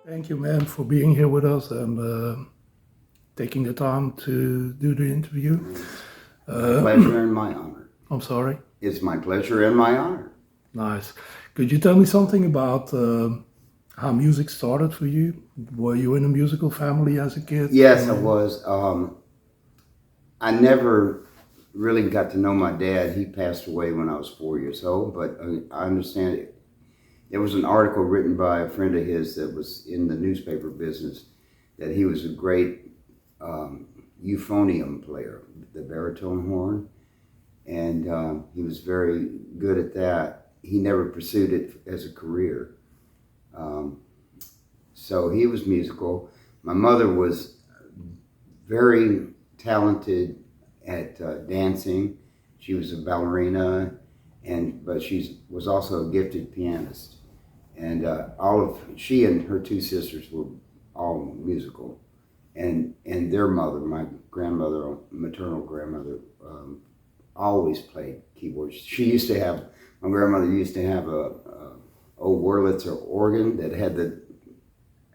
Thank you, man, for being here with us and taking the time to do the interview. Pleasure and my honor. I'm sorry. It's my pleasure and my honor. Nice. Could you tell me something about how music started for you? Were you in a musical family as a kid? Yes, I was. I never really got to know my dad. He passed away when I was 4 years old, but I understand it. There was an article written by a friend of his that was in the newspaper business that he was a great euphonium player, the baritone horn, and he was very good at that. He never pursued it as a career. So he was musical. My mother was very talented at dancing. She was a ballerina, but she was also a gifted pianist. And she and her two sisters were all musical. And their mother, my grandmother, maternal grandmother, always played keyboards. My grandmother used to have a old Wurlitzer organ that had the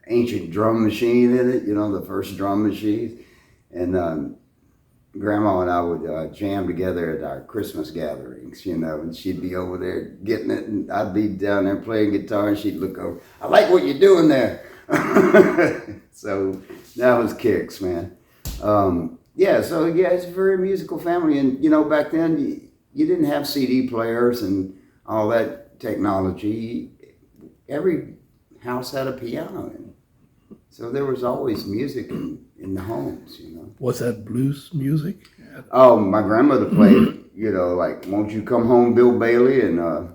ancient drum machine in it, the first drum machine. And Grandma and I would jam together at our Christmas gatherings, and she'd be over there getting it, and I'd be down there playing guitar, and she'd look over, I like what you're doing there. So that was kicks, man. It's a very musical family. And, back then, you didn't have CD players and all that technology. Every house had a piano in it. So there was always music in the homes, Was that blues music? Oh, my grandmother played, like, Won't You Come Home, Bill Bailey, and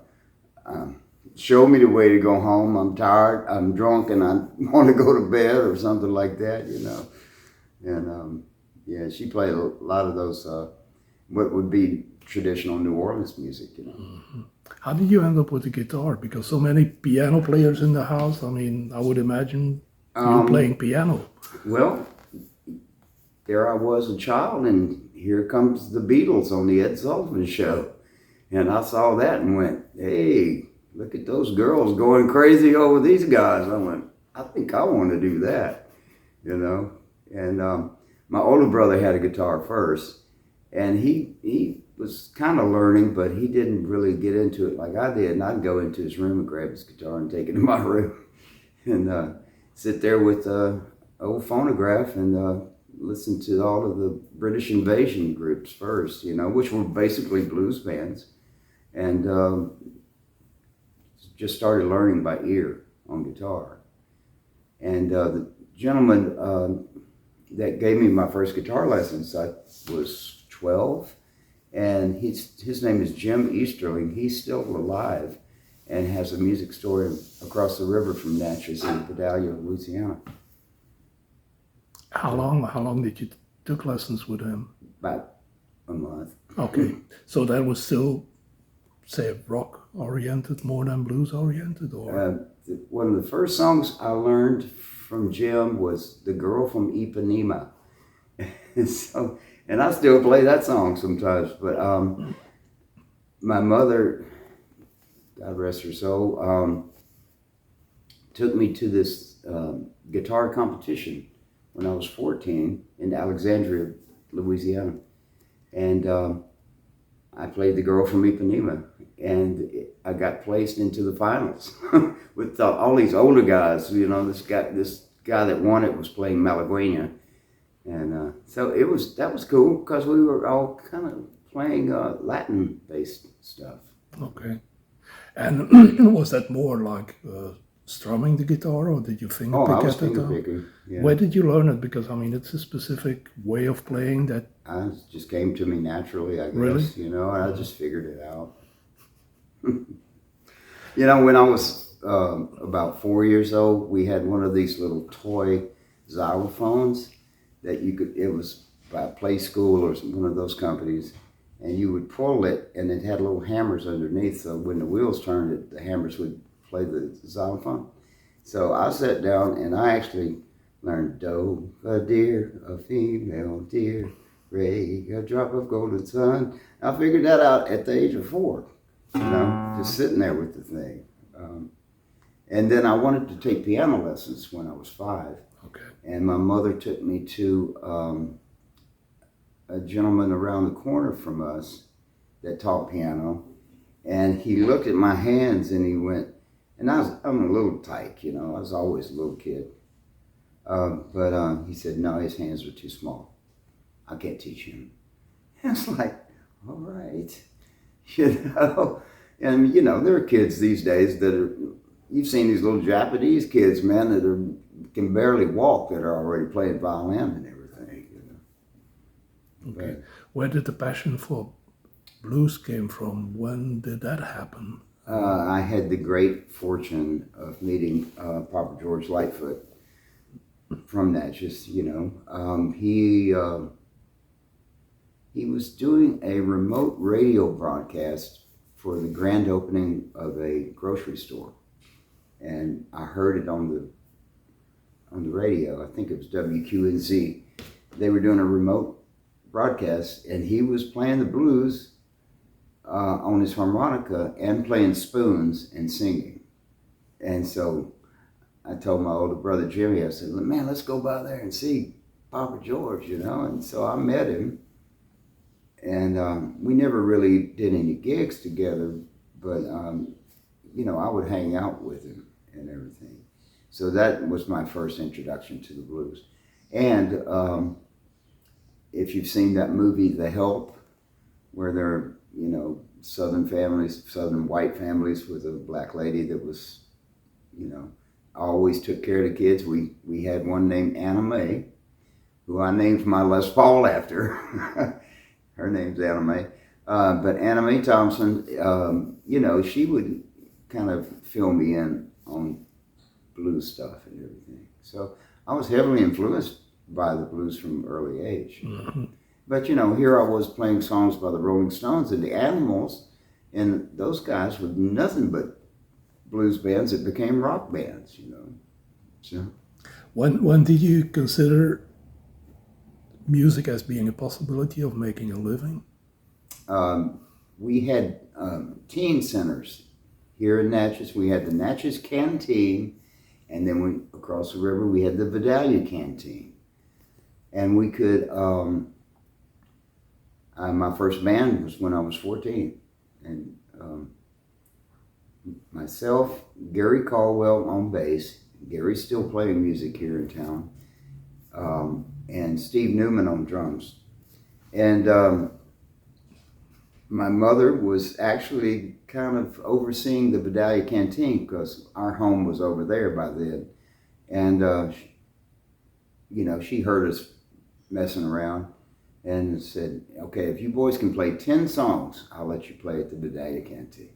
Show Me the Way to Go Home. I'm tired, I'm drunk, and I want to go to bed, or something like that, And she played a lot of those, what would be traditional New Orleans music, Mm-hmm. How did you end up with the guitar? Because so many piano players in the house. I mean, I would imagine you playing piano. Well, there I was, a child, and here comes the Beatles on the Ed Sullivan Show. And I saw that and went, hey, look at those girls going crazy over these guys. I went, I think I want to do that, And my older brother had a guitar first, and he was kind of learning, but he didn't really get into it like I did. And I'd go into his room and grab his guitar and take it to my room and sit there with an old phonograph and listen to all of the British invasion groups first, which were basically blues bands. And just started learning by ear on guitar. And the gentleman that gave me my first guitar lessons, I was 12, and his name is Jim Easterling. He's still alive and has a music store across the river from Nachez in Vidalia, Louisiana. How long did you took lessons with him? About a month. Okay, so that was still, say, rock oriented more than blues oriented, or? One of the first songs I learned from Jim was "The Girl from Ipanema," and I still play that song sometimes. But my mother, God rest her soul, took me to this guitar competition when I was 14 in Alexandria, Louisiana. And I played "The Girl from Ipanema," and I got placed into the finals with all these older guys. This guy that won it was playing Malagueña. And so that was cool because we were all kind of playing Latin-based stuff. Okay. And was that more like strumming the guitar, or did you finger pick I was at the finger time? picking. Yeah. Where did you learn it? Because it's a specific way of playing that. It just came to me naturally, I guess. Really? And I just figured it out. When I was about 4 years old, we had one of these little toy xylophones that it was by Play School or one of those companies, and you would pull it, and it had little hammers underneath, so when the wheels turned, the hammers would play the xylophone. So I sat down and I actually learned do, a deer, a female deer, ray, a drop of golden sun. I figured that out at the age of 4, just sitting there with the thing. And then I wanted to take piano lessons when I was 5. Okay. And my mother took me to a gentleman around the corner from us that taught piano. And he looked at my hands and he went, and I'm a little tyke, I was always a little kid. But he said, no, his hands are too small. I can't teach him. And I was like, all right. And there are kids these days that are, you've seen these little Japanese kids, man, that can barely walk, that are already playing violin and everything. Okay. But, where did the passion for blues came from? When did that happen? I had the great fortune of meeting Papa George Lightfoot from Natchez. He was doing a remote radio broadcast for the grand opening of a grocery store, and I heard it on the radio. I think it was WQNZ. They were doing a remote broadcast, and he was playing the blues on his harmonica and playing spoons and singing. And so I told my older brother Jimmy, I said, man, let's go by there and see Papa George, And so I met him, and we never really did any gigs together, but I would hang out with him and everything. So that was my first introduction to the blues. And if you've seen that movie, The Help, where they're Southern white families with a black lady that was, always took care of the kids. We had one named Anna Mae, who I named my Les Paul after. Her name's Anna Mae. But Anna Mae Thompson, she would kind of fill me in on blues stuff and everything. So I was heavily influenced by the blues from an early age. Mm-hmm. But, here I was playing songs by the Rolling Stones and the Animals, and those guys were nothing but blues bands that became rock bands, So. When did you consider music as being a possibility of making a living? We had teen centers here in Natchez. We had the Natchez Canteen, and then across the river we had the Vidalia Canteen. And we could... my first band was when I was 14, and myself, Gary Caldwell on bass. Gary's still playing music here in town, and Steve Newman on drums. And my mother was actually kind of overseeing the Vidalia Canteen because our home was over there by then. And, she heard us messing around and said, okay, if you boys can play 10 songs, I'll let you play at the Vidalia Canteen.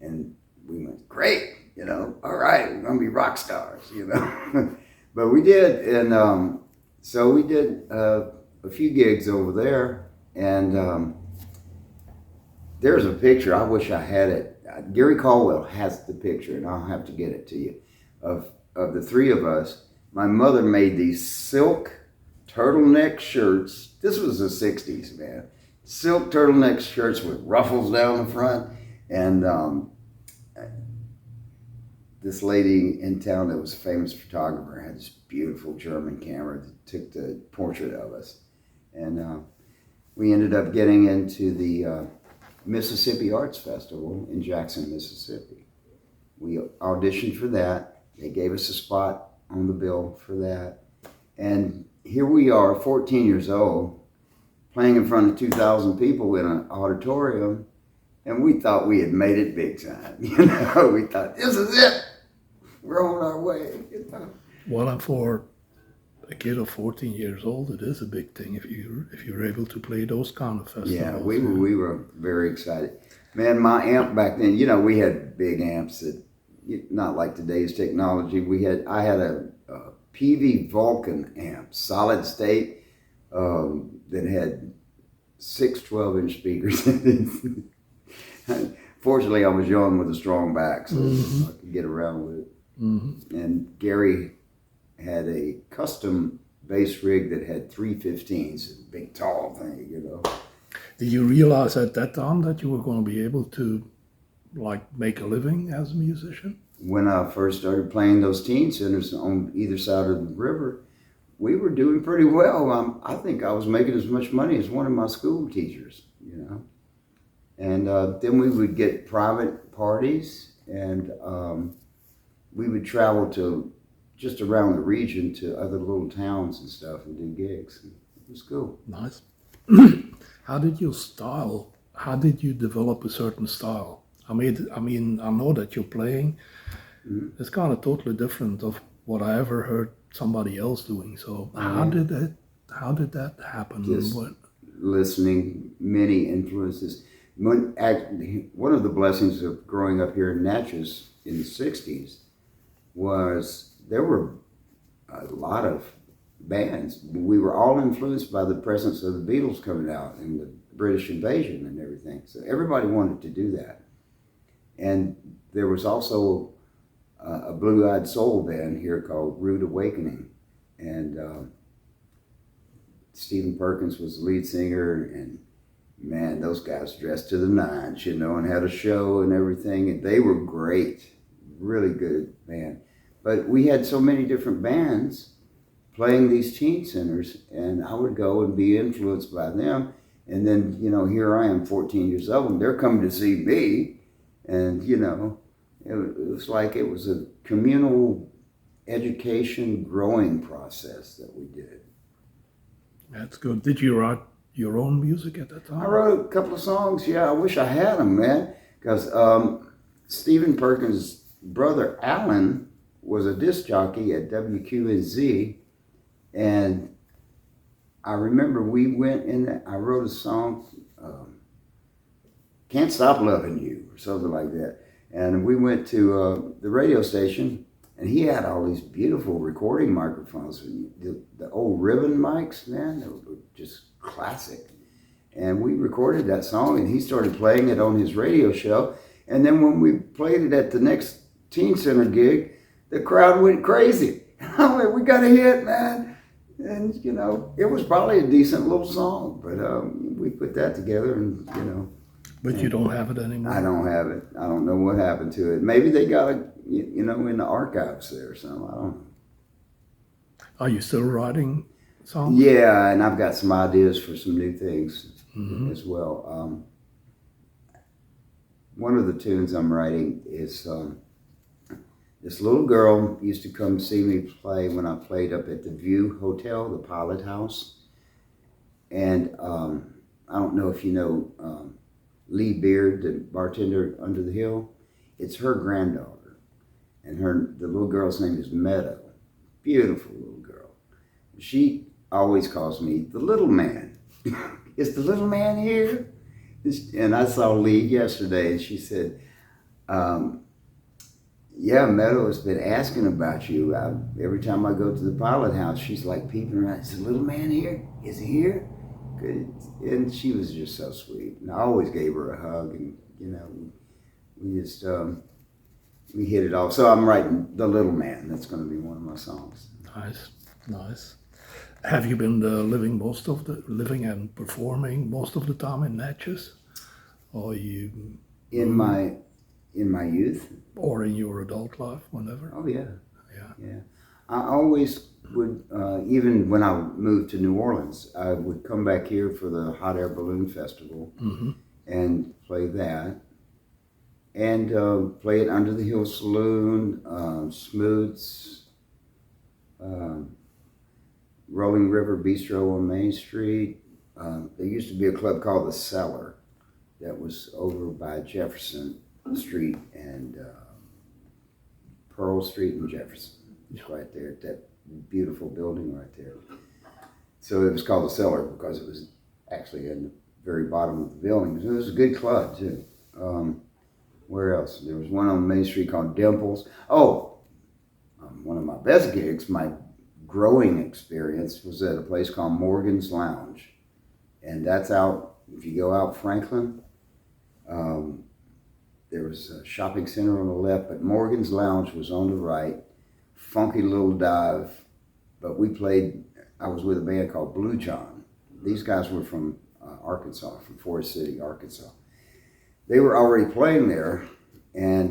And we went, great, all right, we're going to be rock stars, But we did, and so we did a few gigs over there, and there's a picture, I wish I had it. Gary Caldwell has the picture, and I'll have to get it to you, of the three of us. My mother made these silk turtleneck shirts. This was the 60s, man. Silk turtleneck shirts with ruffles down the front. And this lady in town that was a famous photographer had this beautiful German camera that took the portrait of us. And we ended up getting into the Mississippi Arts Festival in Jackson, Mississippi. We auditioned for that. They gave us a spot on the bill for that. And here we are, 14 years old, playing in front of 2,000 people in an auditorium, and we thought we had made it big time. We thought, this is it. We're on our way. Well, and for a kid of 14 years old, it is a big thing if you're able to play those kind of festivals. Yeah, we were very excited. Man, my amp back then, we had big amps that, not like today's technology. I had a PV Vulcan amp, solid state, that had 6 12-inch speakers. fortunately, I was young with a strong back, so I could get around with it. And Gary had a custom bass rig that had 315s, a big tall thing, you know. Did you realize at that time that you were going to be able to like make a living as a musician? When I first started playing those teen centers on either side of the river, we were doing pretty well. I think I was making as much money as one of my school teachers, you know. And then we would get private parties, and we would travel to just around the region to other little towns and stuff and do gigs. It was cool. Nice. How did you develop a certain style? I mean, I know that you're playing. It's kind of totally different of what I ever heard somebody else doing. So how did that happen? Just listening, many influences. One of the blessings of growing up here in Natchez in the 60s was there were a lot of bands. We were all influenced by the presence of the Beatles coming out and the British invasion and everything. So everybody wanted to do that. And there was also a blue-eyed soul band here called Rude Awakening. And Stephen Perkins was the lead singer, and man, those guys dressed to the nines, you know, and had a show and everything. And they were great, really good band. But we had so many different bands playing these teen centers, and I would go and be influenced by them. And then, you know, here I am, 14 years old, and they're coming to see me. And, you know, it was like it was a communal education growing process that we did. That's good. Did you write your own music at that time? I wrote a couple of songs. Yeah, I wish I had them, man. Because Stephen Perkins' brother, Alan, was a disc jockey at WQNZ. And I remember we went in, I wrote a song, Can't Stop Loving You, or something like that. And we went to the radio station, and he had all these beautiful recording microphones. The old ribbon mics, man, they were just classic. And we recorded that song, and he started playing it on his radio show. And then when we played it at the next teen center gig, the crowd went crazy. I went, we got a hit, man. And, you know, it was probably a decent little song, but we put that together and, you know. But you don't have it anymore? I don't have it. I don't know what happened to it. Maybe they got it, you know, in the archives there or something. I don't know. Are you still writing songs? Yeah, and I've got some ideas for some new things as well. One of the tunes I'm writing is this little girl used to come see me play when I played up at the View Hotel, the Pilot House. And I don't know if you know Lee Beard, the bartender under the hill. It's her granddaughter. And the little girl's name is Meadow. Beautiful little girl. She always calls me the little man. Is the little man here? And I saw Lee yesterday, and she said, yeah, Meadow has been asking about you. Every time I go to the Pilot House, she's like peeping around. Is the little man here? Is he here? Good. And she was just so sweet. And I always gave her a hug, and, you know, we just, we hit it off. So I'm writing The Little Man. That's going to be one of my songs. Nice, nice. Have you been living and performing most of the time in Natchez? Or you... In my youth? Or in your adult life, whenever? Oh, yeah. Yeah. I always would, even when I moved to New Orleans, I would come back here for the Hot Air Balloon Festival and play that. And play at Under the Hill Saloon, Smoots, Rolling River Bistro on Main Street. There used to be a club called The Cellar that was over by Jefferson Street and Pearl Street and Jefferson. It's right there at that beautiful building right there. So it was called The Cellar because it was actually in the very bottom of the building. So it was a good club too. Where else? There was one on Main Street called Dimples. Oh, one of my best gigs, my growing experience, was at a place called Morgan's Lounge. And that's out, if you go out Franklin, there was a shopping center on the left, but Morgan's Lounge was on the right. Funky little dive. But we played, I was with a band called Blue John. These guys were from Arkansas, from Forest City, Arkansas. They were already playing there, and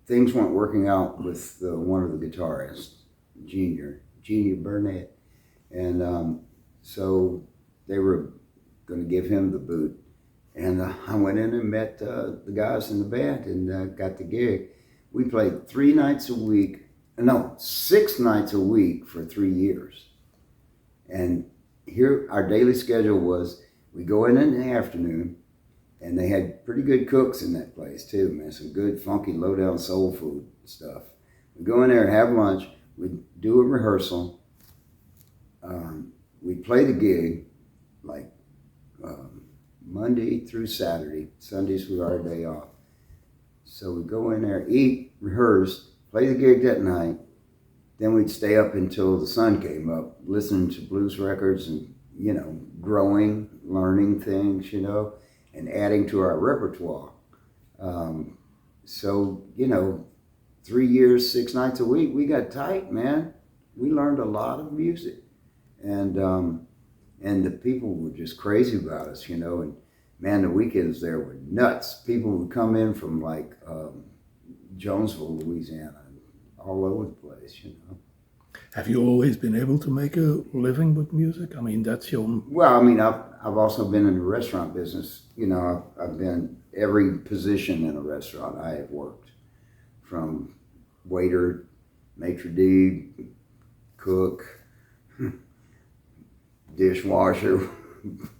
things weren't working out with one of the guitarists, Junior Burnett. And so they were going to give him the boot. And I went in and met the guys in the band and got the gig. We played 6 nights a week for 3 years. And here, our daily schedule was, we go in the afternoon, and they had pretty good cooks in that place too, man. Some good, funky, low-down soul food stuff. We go in there, have lunch, we do a rehearsal. We play the gig like Monday through Saturday. Sundays was our day off. So we go in there, eat, rehearse, play the gig that night. Then we'd stay up until the sun came up, listening to blues records and, growing, learning things, and adding to our repertoire. So, 3 years, 6 nights a week, we got tight, man. We learned a lot of music. And the people were just crazy about us, and man, the weekends there were nuts. People would come in from like Jonesville, Louisiana, all over the place, Have you always been able to make a living with music? I mean, that's your... Well, I mean, I've also been in the restaurant business. I've been every position in a restaurant I have worked, from waiter, maitre d', cook, dishwasher,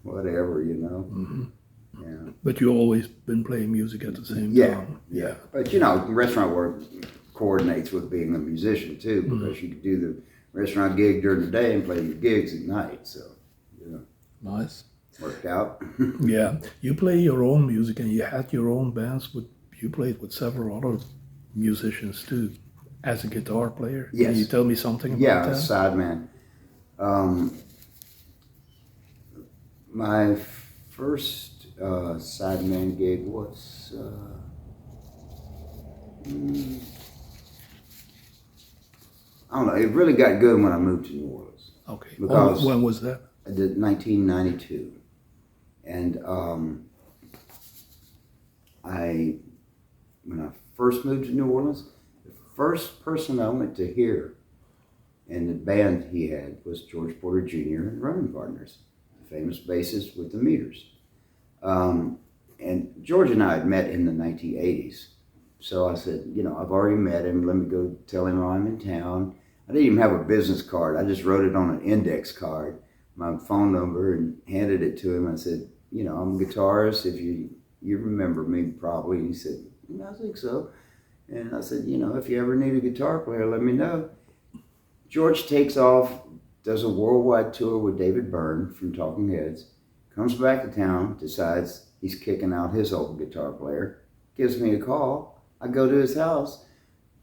whatever, Mm-hmm. Yeah. But you've always been playing music at the same time. Yeah. But restaurant work coordinates with being a musician too, because you could do the restaurant gig during the day and play your gigs at night. So, Nice. Worked out. Yeah. You play your own music, and you had your own bands, but you played with several other musicians too, as a guitar player. Yes. Can you tell me something about Yeah, that? sideman. My first sideman gig was I don't know. It really got good when I moved to New Orleans. Okay. Because when was that? I did 1992, and when I first moved to New Orleans, the first person I went to hear in the band he had was George Porter Jr. and Running Partners, the famous bassist with the Meters. And George and I had met in the 1980s. So I said, I've already met him. Let me go tell him I'm in town. I didn't even have a business card. I just wrote it on an index card, my phone number, and handed it to him. I said, I'm a guitarist. If you remember me probably. And he said, I think so. And I said, if you ever need a guitar player, let me know. George takes off, does a worldwide tour with David Byrne from Talking Heads, comes back to town, decides he's kicking out his old guitar player, gives me a call. I go to his house,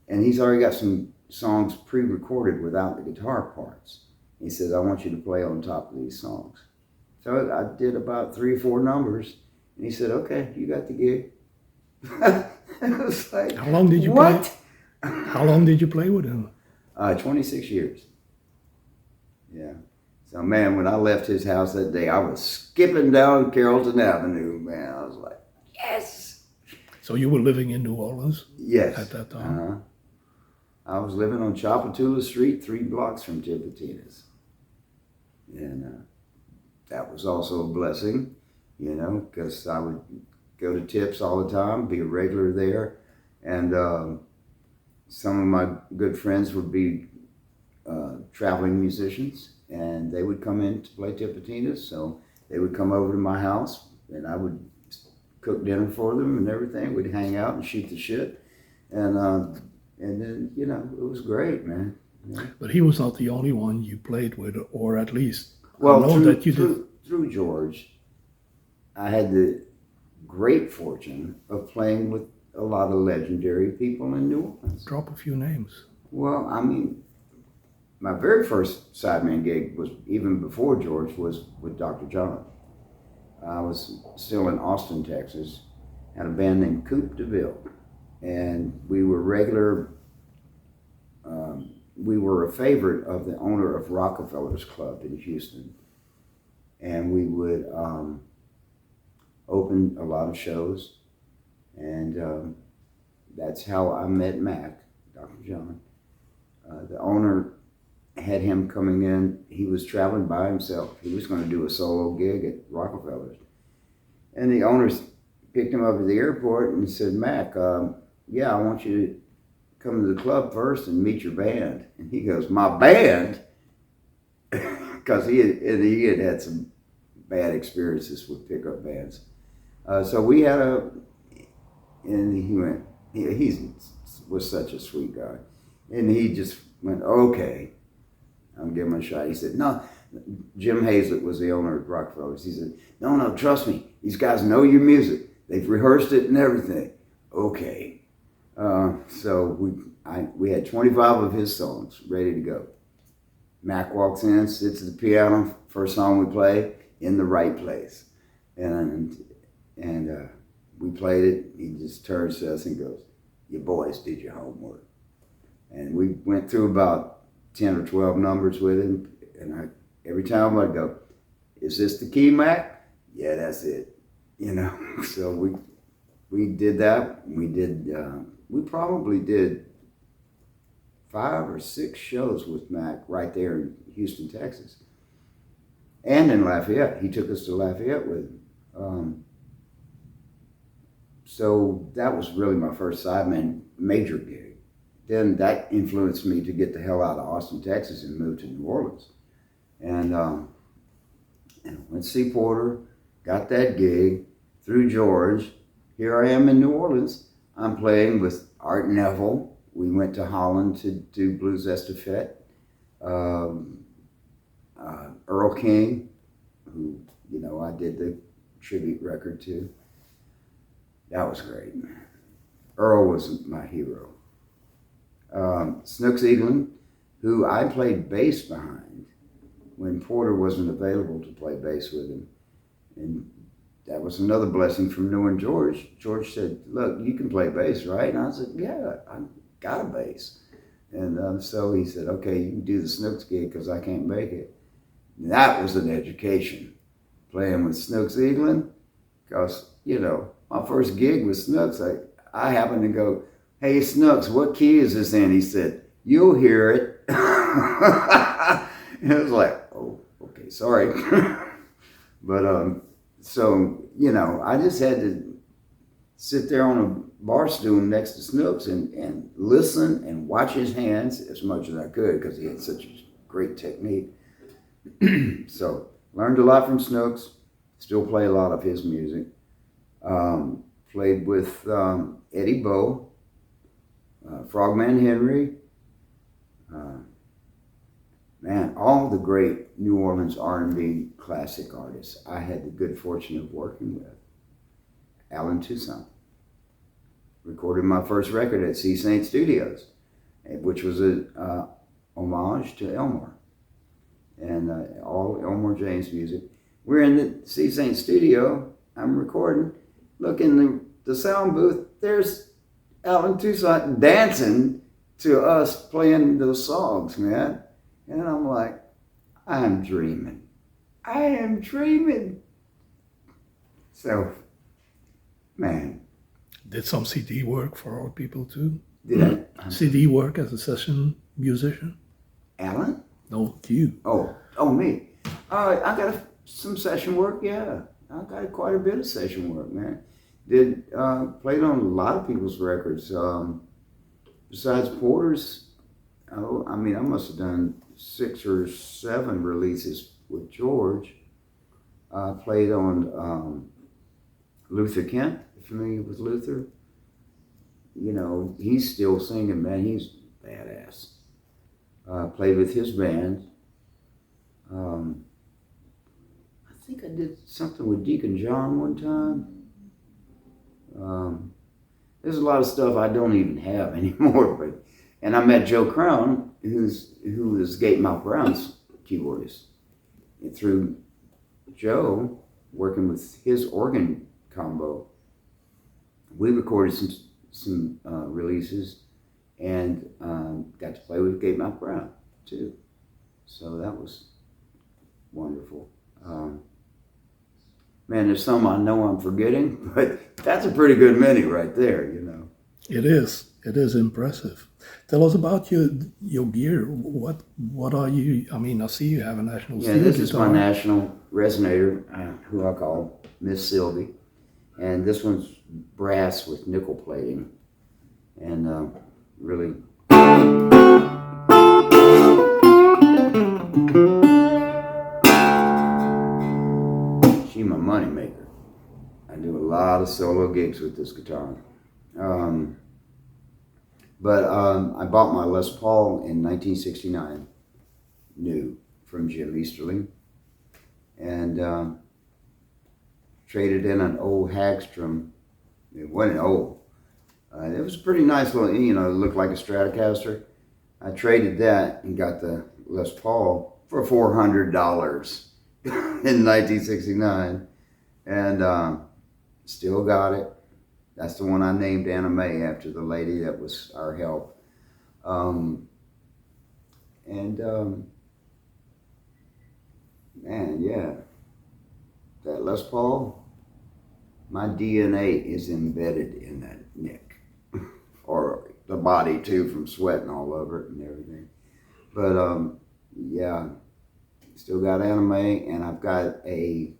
and he's already got some songs pre-recorded without the guitar parts. He says, I want you to play on top of these songs. So I did about 3 or 4 numbers, and he said, okay, you got the gig. It was like, how long did you what? play? How long did you play with him? 26 years. Yeah. So, man, when I left his house that day, I was skipping down Carrollton Avenue, man. I was like, yes. So you were living in New Orleans? Yes. At that time? Uh-huh. I was living on Chapatula Street, 3 blocks from Tipitina's. And that was also a blessing, because I would go to Tips all the time, be a regular there. And some of my good friends would be traveling musicians, and they would come in to play Tipitina's. So they would come over to my house, and I would cook dinner for them and everything. We'd hang out and shoot the shit. And then, it was great, man. Yeah. But he was not the only one you played with, or at least Well, I know that you did. Through George, I had the great fortune of playing with a lot of legendary people in New Orleans. Drop a few names. Well, I mean, my very first sideman gig was, even before George, was with Dr. John. I was still in Austin, Texas, had a band named Coupe de Ville, and we were regular. We were a favorite of the owner of Rockefeller's Club in Houston, and we would open a lot of shows, and that's how I met Mac, Dr. John. The owner had him coming in. He was traveling by himself. He was going to do a solo gig at Rockefeller's, and the owners picked him up at the airport and said, Mac, yeah, I want you to come to the club first and meet your band. And he goes, my band? Because he had some bad experiences with pickup bands. So we had and he went, he was such a sweet guy. And he just went, okay, I'll give him a shot. He said, no, Jim Hazlett was the owner of Rockefeller's. He said, no, trust me. These guys know your music. They've rehearsed it and everything. Okay. So we had 25 of his songs ready to go. Mac walks in, sits at the piano, first song we play, In the Right Place. And we played it. He just turns to us and goes, you boys did your homework. And we went through about 10 or 12 numbers with him. And every time I'd go, is this the key, Mac? Yeah, that's it. You know, so we did that. We probably did 5 or 6 shows with Mac right there in Houston, Texas. And in Lafayette. He took us to Lafayette with him. So that was really my first sideman major gig. Then that influenced me to get the hell out of Austin, Texas and move to New Orleans. And went to see Porter, got that gig through George. Here I am in New Orleans. I'm playing with Art Neville. We went to Holland to do Blues Estafette. Earl King, who, you know, I did the tribute record to. That was great. Earl was my hero. Snooks Eaglin, who I played bass behind when Porter wasn't available to play bass with him. And that was another blessing from knowing George. George said, look, you can play bass, right? And I said, yeah, I got a bass. And so he said, okay, you can do the Snooks gig because I can't make it. And that was an education, playing with Snooks Eaglin, because, you know, my first gig with Snooks, I happened to go, hey, Snooks, what key is this in? He said, you'll hear it. And it was like, oh, okay, sorry. But so, you know, I just had to sit there on a bar stool next to Snooks and listen and watch his hands as much as I could because he had such a great technique. So learned a lot from Snooks, still play a lot of his music. Played with Eddie Bow, Frogman Henry, man, all the great New Orleans R&B classic artists I had the good fortune of working with. Alan Toussaint. Recorded my first record at C. Saint Studios, which was a homage to Elmore. And all Elmore James music. We're in the C. Saint Studio, I'm recording. Look in the sound booth, there's Alan Toussaint dancing to us playing those songs, man. And I'm like, I'm dreaming. I am dreaming. So, man. Did some CD work for our people too? Did I? CD work as a session musician? Alan? No, you. Oh, me. I got some session work, yeah. I got quite a bit of session work, man. Played on a lot of people's records. Besides Porter's, I must have done 6 or 7 releases with George. I played on Luther Kent. Familiar with Luther? You know, he's still singing, man. He's badass. Played with his band. I think I did something with Deacon John one time. There's a lot of stuff I don't even have anymore, and I met Joe Crown, who is Gatemouth Brown's keyboardist. And through Joe, working with his organ combo, we recorded some releases and got to play with Gabe Mouth Brown too. So that was wonderful. Man, there's some I know I'm forgetting, but that's a pretty good many right there, you know. It is. It is impressive. Tell us about your gear. What are you? I mean, I see you have a National Yeah, Steel this is guitar. my National resonator, who I call Miss Sylvie, and this one's brass with nickel plating, and really. She's my money maker. I do a lot of solo gigs with this guitar. But I bought my Les Paul in 1969, new, from Jim Easterling, and traded in an old Hagstrom. It wasn't old. It was a pretty nice little, you know, it looked like a Stratocaster. I traded that and got the Les Paul for $400 in 1969, and still got it. That's the one I named Anna Mae after the lady that was our help. Man, yeah, that Les Paul, my DNA is embedded in that neck, or the body too, from sweating all over it and everything. But yeah, still got Anna Mae, and I've got a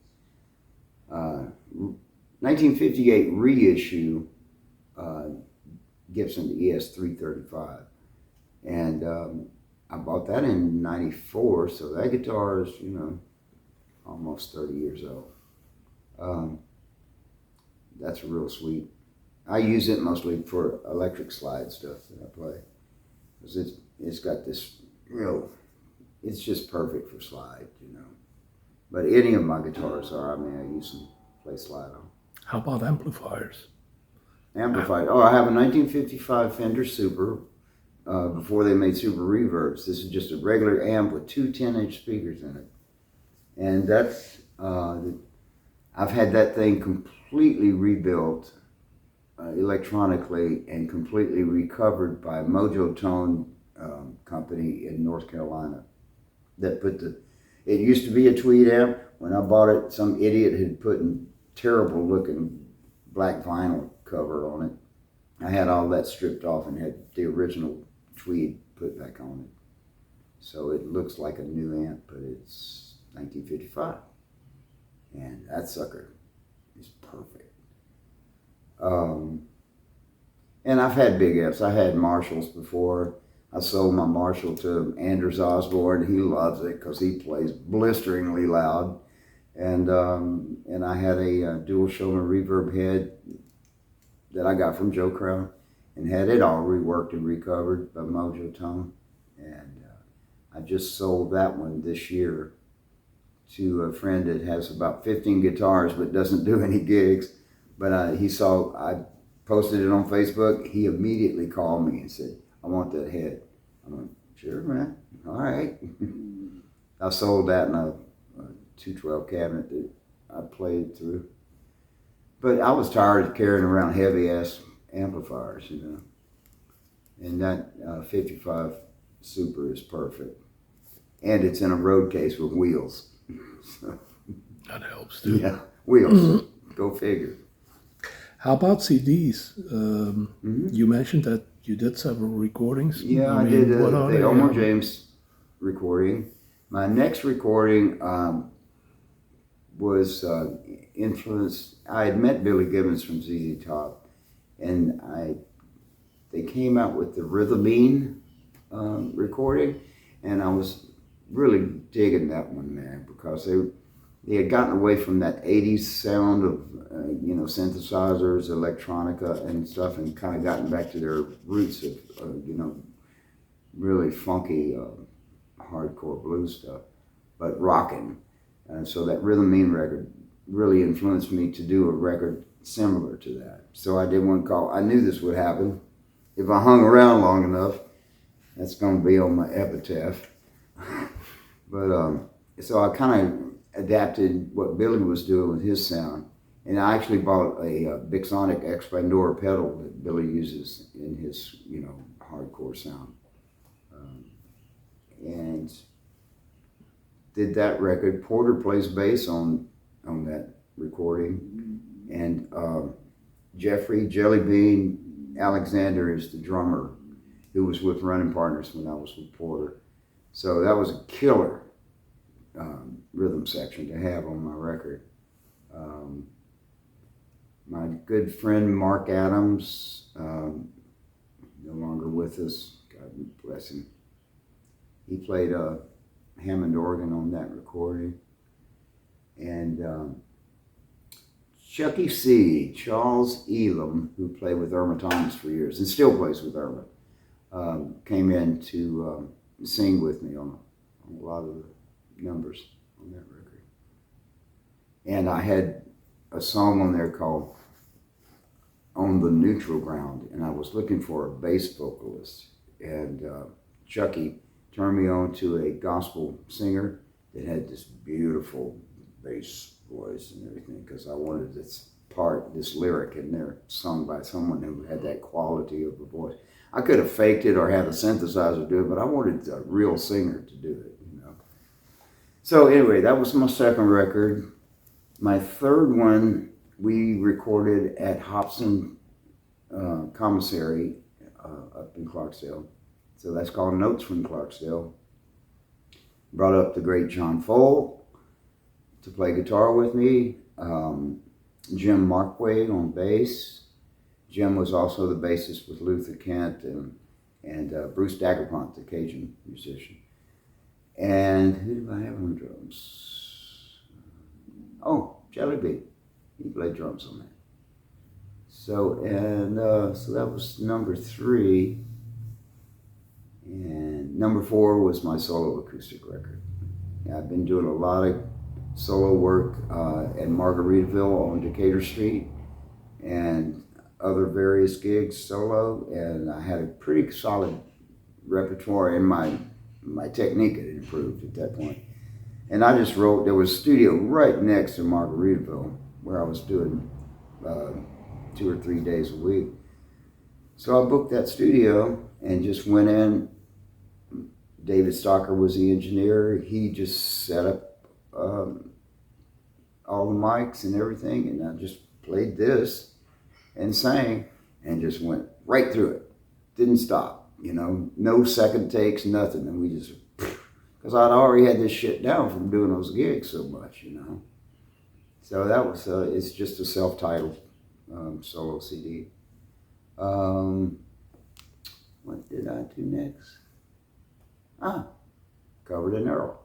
1958 reissue Gibson ES 335, and I bought that in '94, so that guitar is, you know, almost 30 years old. That's real sweet. I use it mostly for electric slide stuff that I play, because it's got this real, it's just perfect for slide, you know. But any of my guitars are, I mean, I use them to play slide on. How about amplifiers? Amplified. Oh, I have a 1955 Fender Super, before they made Super Reverbs. This is just a regular amp with two 10-inch speakers in it. And that's, I've had that thing completely rebuilt electronically and completely recovered by Mojo Tone company in North Carolina. That put it used to be a tweed amp. When I bought it, some idiot had put a terrible looking black vinyl cover on it. I had all that stripped off and had the original tweed put back on it. So it looks like a new amp, but it's 1955. And that sucker is perfect. And I've had big amps. I had Marshalls before. I sold my Marshall to Anders Osborne. He loves it because he plays blisteringly loud. And I had a dual Showman reverb head that I got from Joe Crown, and had it all reworked and recovered by Mojo Tone. And I just sold that one this year to a friend that has about 15 guitars but doesn't do any gigs. But he saw I posted it on Facebook. He immediately called me and said, "I want that head." I'm like, "Sure, man. All right." I sold that in a 212 cabinet that I played through. But I was tired of carrying around heavy-ass amplifiers, you know. And that 55 Super is perfect. And it's in a road case with wheels. So, That helps too. yeah, wheels. Go figure. How about CDs? You mentioned that you did several recordings. Yeah, I did the Elmore James recording. My next recording was influenced. I had met Billy Gibbons from ZZ Top, and they came out with the Rhythmine recording, and I was really digging that one, man, because they had gotten away from that 80s sound of you know, synthesizers, electronica and stuff, and kind of gotten back to their roots of you know, really funky hardcore blues stuff, but rocking. And so that Rhythmine record really influenced me to do a record similar to that. So I did one called, I knew this would happen. If I hung around long enough, that's going to be on my epitaph. But so I kind of, adapted what Billy was doing with his sound. And I actually bought a Bixonic Expandora pedal that Billy uses in his, hardcore sound. And did that record. Porter plays bass on that recording. And Jeffrey Jellybean Alexander is the drummer who was with Running Partners when I was with Porter. So that was a killer rhythm section to have on my record. My good friend Mark Adams, no longer with us, God bless him. He played Hammond organ on that recording. And Chucky C, Charles Elam, who played with Irma Thomas for years and still plays with Irma, came in to sing with me on a lot of the numbers on that record. And I had a song on there called On the Neutral Ground, and I was looking for a bass vocalist. And Chucky turned me on to a gospel singer that had this beautiful bass voice and everything, because I wanted this lyric in there sung by someone who had that quality of a voice. I could have faked it or had a synthesizer do it, but I wanted a real singer to do it, So anyway, that was my second record. My third one, we recorded at Hobson Commissary up in Clarksdale. So that's called Notes from Clarksdale. Brought up the great John Fole to play guitar with me. Jim Markway on bass. Jim was also the bassist with Luther Kent and Bruce Daggerpont, the Cajun musician. And who do I have on drums? Jellybean. He played drums on that. So that was number 3. And number 4 was my solo acoustic record. I've been doing a lot of solo work at Margaritaville on Decatur Street and other various gigs solo, and I had a pretty solid repertoire, and my technique had improved at that point. And I just wrote, there was a studio right next to Margaritaville where I was doing 2 or 3 days a week. So I booked that studio and just went in. David Stocker was the engineer. He just set up all the mics and everything, and I just played this and sang and just went right through it. Didn't stop, no second takes, nothing. And we just, because I'd already had this shit down from doing those gigs so much, So that was, it's just a self-titled solo CD. What did I do next? Covered in Earl.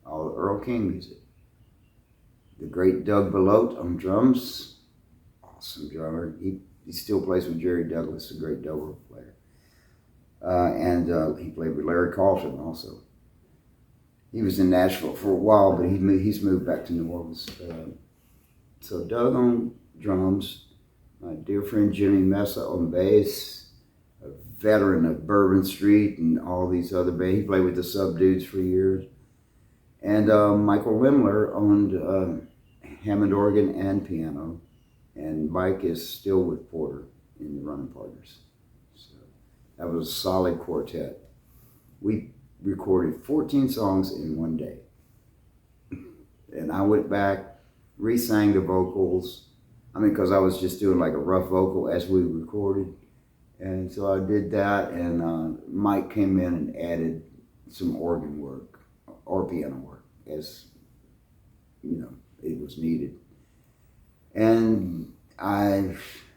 All the Earl King music. The great Doug Belote on drums. Awesome drummer. He still plays with Jerry Douglas, a great dobro player. And he played with Larry Carlton also. He was in Nashville for a while, but he's moved back to New Orleans. So Doug on drums, my dear friend Jimmy Mesa on bass, a veteran of Bourbon Street and all these other bands. He played with the Subdudes for years. And Michael Limler owned Hammond organ and piano. And Mike is still with Porter in the Running Partners. So that was a solid quartet. We recorded 14 songs in one day. And I went back, re-sang the vocals. Because I was just doing like a rough vocal as we recorded. And so I did that, and Mike came in and added some organ work or piano work as, it was needed. And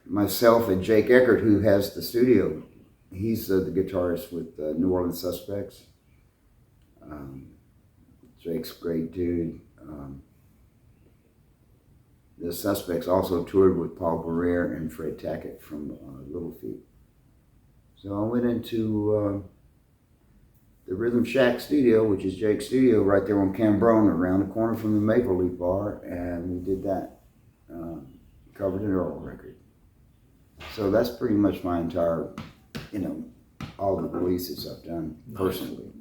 myself and Jake Eckert, who has the studio, he's the guitarist with New Orleans Suspects. Jake's a great dude. The Suspects also toured with Paul Barrere and Fred Tackett from Little Feat. So I went into the Rhythm Shack studio, which is Jake's studio, right there on Cambronne, around the corner from the Maple Leaf Bar, and we did that. Covered an Earl record. So that's pretty much my entire, all the releases I've done personally.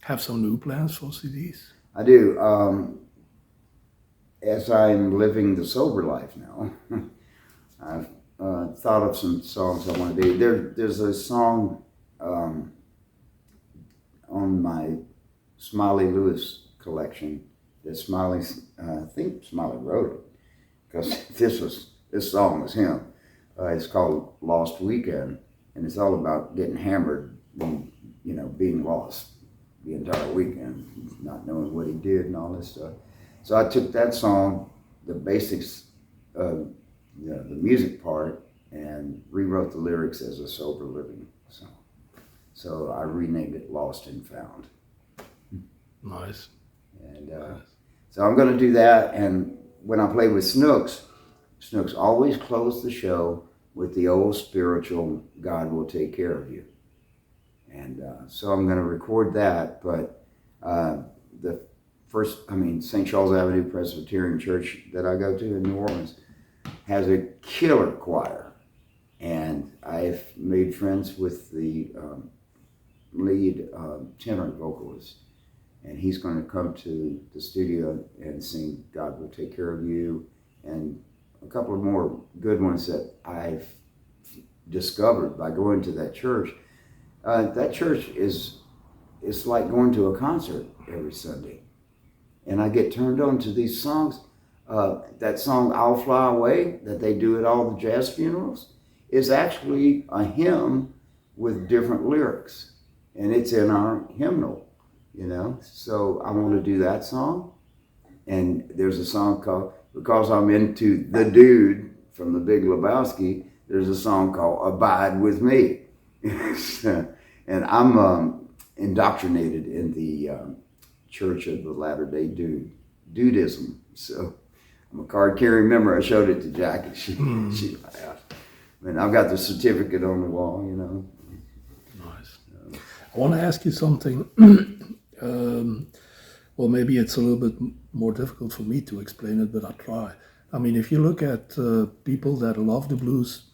Have some new plans for CDs? I do. as I'm living the sober life now, I've thought of some songs I want to do. There's a song on my Smiley Lewis collection that Smiley, I think Smiley wrote it, because this song was him. It's called Lost Weekend, and it's all about getting hammered and, being lost the entire weekend, not knowing what he did and all this stuff. So I took that song, the basics, the music part, and rewrote the lyrics as a sober living song. So I renamed it Lost and Found. Nice. And Nice. so I'm going to do that. And when I play with Snooks always closed the show with the old spiritual, God will take care of you. And so I'm going to record that. But the St. Charles Avenue Presbyterian Church that I go to in New Orleans has a killer choir. And I've made friends with the lead tenor vocalist. And he's going to come to the studio and sing God Will Take Care of You, and a couple of more good ones that I've discovered by going to that church. That church it's like going to a concert every Sunday. And I get turned on to these songs. That song, I'll Fly Away, that they do at all the jazz funerals, is actually a hymn with different lyrics. And it's in our hymnal. So I want to do that song. And there's a song called, because I'm into the dude from The Big Lebowski, there's a song called Abide With Me. And I'm indoctrinated in the Church of the Latter-day Dudism. So I'm a card-carrying member. I showed it to Jackie. She laughed. And I've got the certificate on the wall, Nice. I want to ask you something. Well, maybe it's a little bit more difficult for me to explain it, but I'll try. I mean, if you look at people that love the blues,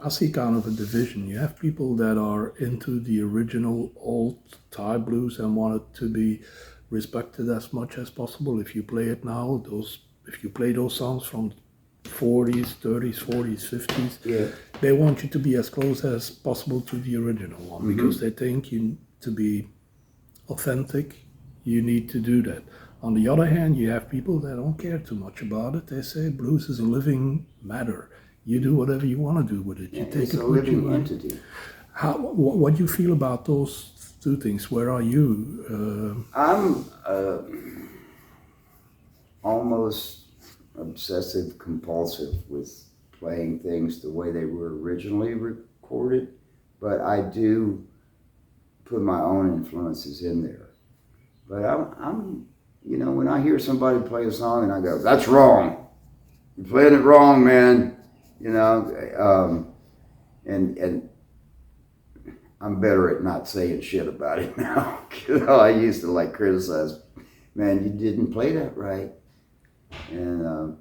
I see kind of a division. You have people that are into the original old Thai blues and want it to be respected as much as possible. If you play it now, if you play those songs from 40s, 30s, 40s, 50s, yeah. They want you to be as close as possible to the original one, because they think you to be authentic, you need to do that. On the other hand, you have people that don't care too much about it. They say blues is a living matter. You do whatever you want to do with it. You take it's it a with you. living entity. What do you feel about those two things? Where are you? I'm almost obsessive compulsive with playing things the way they were originally recorded, but I do put my own influences in there. But I'm when I hear somebody play a song and I go, that's wrong. You're playing it wrong, man. And I'm better at not saying shit about it now. I used to criticize, man, you didn't play that right. And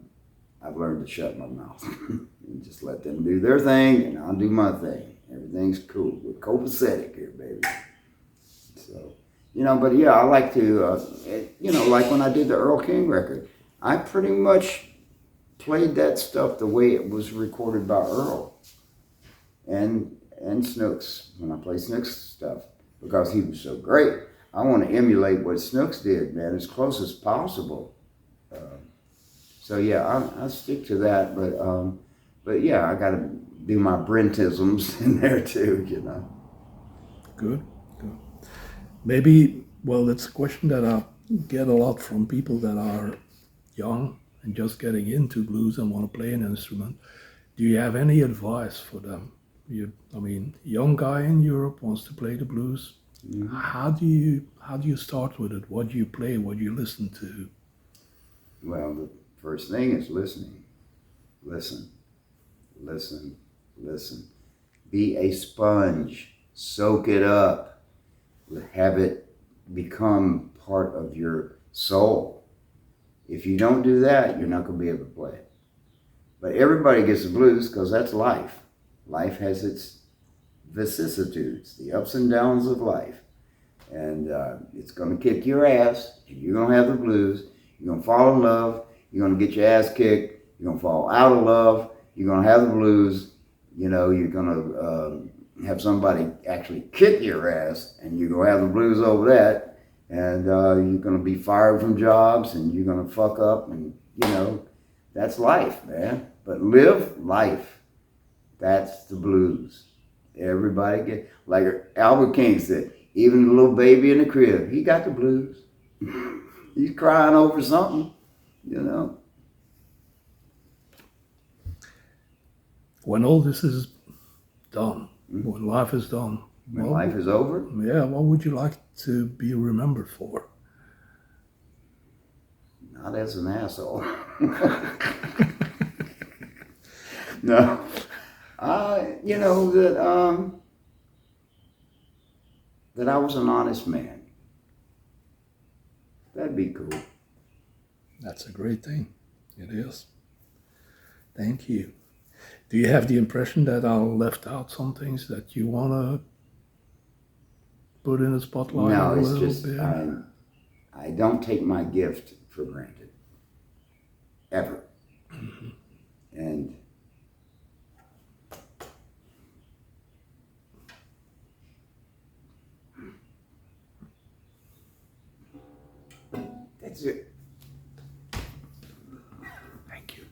I've learned to shut my mouth and just let them do their thing and I'll do my thing. Everything's cool. We're copacetic here, baby. So, but yeah, I like to, like when I did the Earl King record, I pretty much played that stuff the way it was recorded by Earl and Snooks, when I play Snooks stuff, because he was so great. I want to emulate what Snooks did, man, as close as possible. So yeah, I stick to that, but yeah, I got to do my Brintisms in there too, Good. Maybe, well, that's a question that I get a lot from people that are young and just getting into blues and want to play an instrument. Do you have any advice for them? Young guy in Europe wants to play the blues. Mm-hmm. How do you start with it? What do you play? What do you listen to? Well, the first thing is listening. Listen. Be a sponge. Soak it up. Have it become part of your soul. If you don't do that, you're not going to be able to play it. But everybody gets the blues because that's life. Life has its vicissitudes, the ups and downs of life. And it's going to kick your ass, and you're going to have the blues. You're going to fall in love, You're going to get your ass kicked. You're going to fall out of love. You're going to have the blues. You know, you're going to have somebody actually kick your ass, and you're going to have the blues over that. And you're going to be fired from jobs, and you're going to fuck up, and, you know, that's life, man. But live life. That's the blues. Everybody get, like Albert King said, even the little baby in the crib, he got the blues. He's crying over something, you know. When all this is done, when life is done, When life is over? Yeah, what would you like to be remembered for? Not as an asshole. No. You know, that I was an honest man. That'd be cool. That's a great thing. It is. Thank you. Do you have the impression that I left out some things that you want to put in the spotlight No, a it's little just, bit? I don't take my gift for granted. Ever. And that's it. Thank you.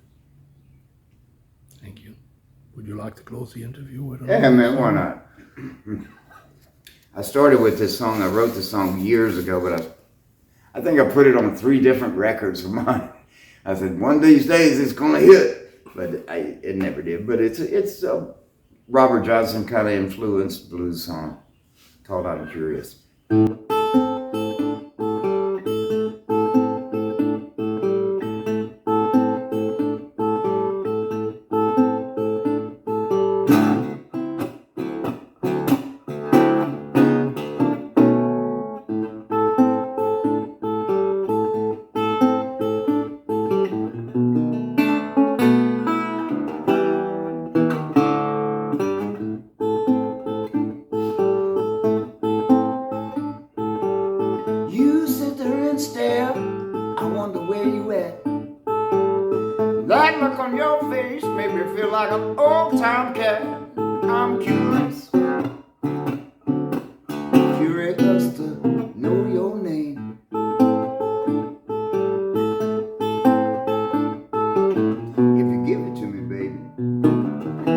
Thank you. Would you like to close the interview with Yeah, man, why not? I started with this song. I wrote this song years ago, but I think I put it on 3 different records of mine. I said, one of these days it's gonna hit, but it never did. But it's a Robert Johnson kind of influenced blues song called "I'm Curious." You sit there and stare, I wonder where you at. That look on your face made me feel like an old-time cat. I'm curious, curious to know your name. If you give it to me, baby,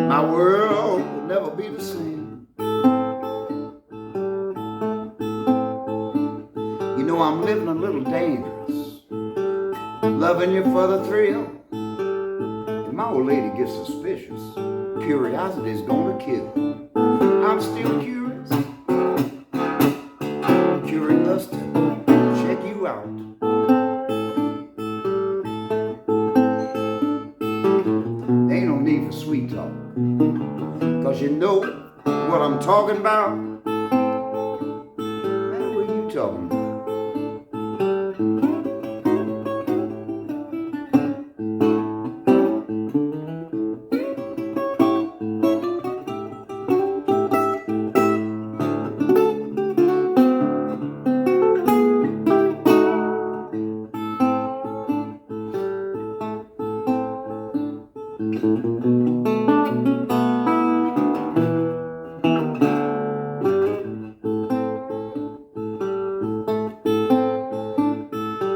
my world will never be the same. You know I'm living a little dangerous, loving you for the thrill. If my old lady gets suspicious, curiosity's gonna kill. I'm still curious, curious to check you out. There ain't no need for sweet talk, 'cause you know what I'm talking about. Man, what are you talking about?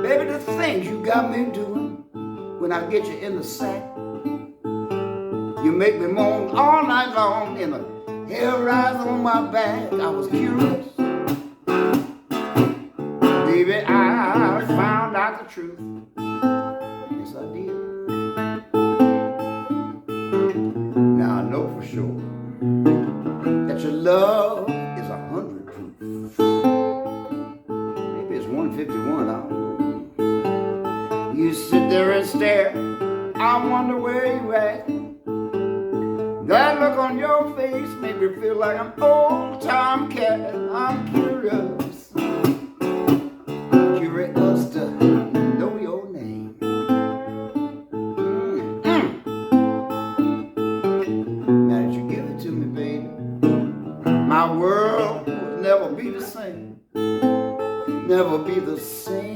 Baby, the things you got me doing when I get you in the sack. You make me moan all night long and the hair rise on my back. I was curious. Baby, I found out the truth. Yes, I did. Now I know for sure that your love is 100 proof. Maybe it's 151, I don't know. You sit there and stare, I wonder where you at. That look on your face made me feel like an old-time cat. I'm curious, curious to know your name. Now that you give it to me, baby, my world will never be the same. Never be the same.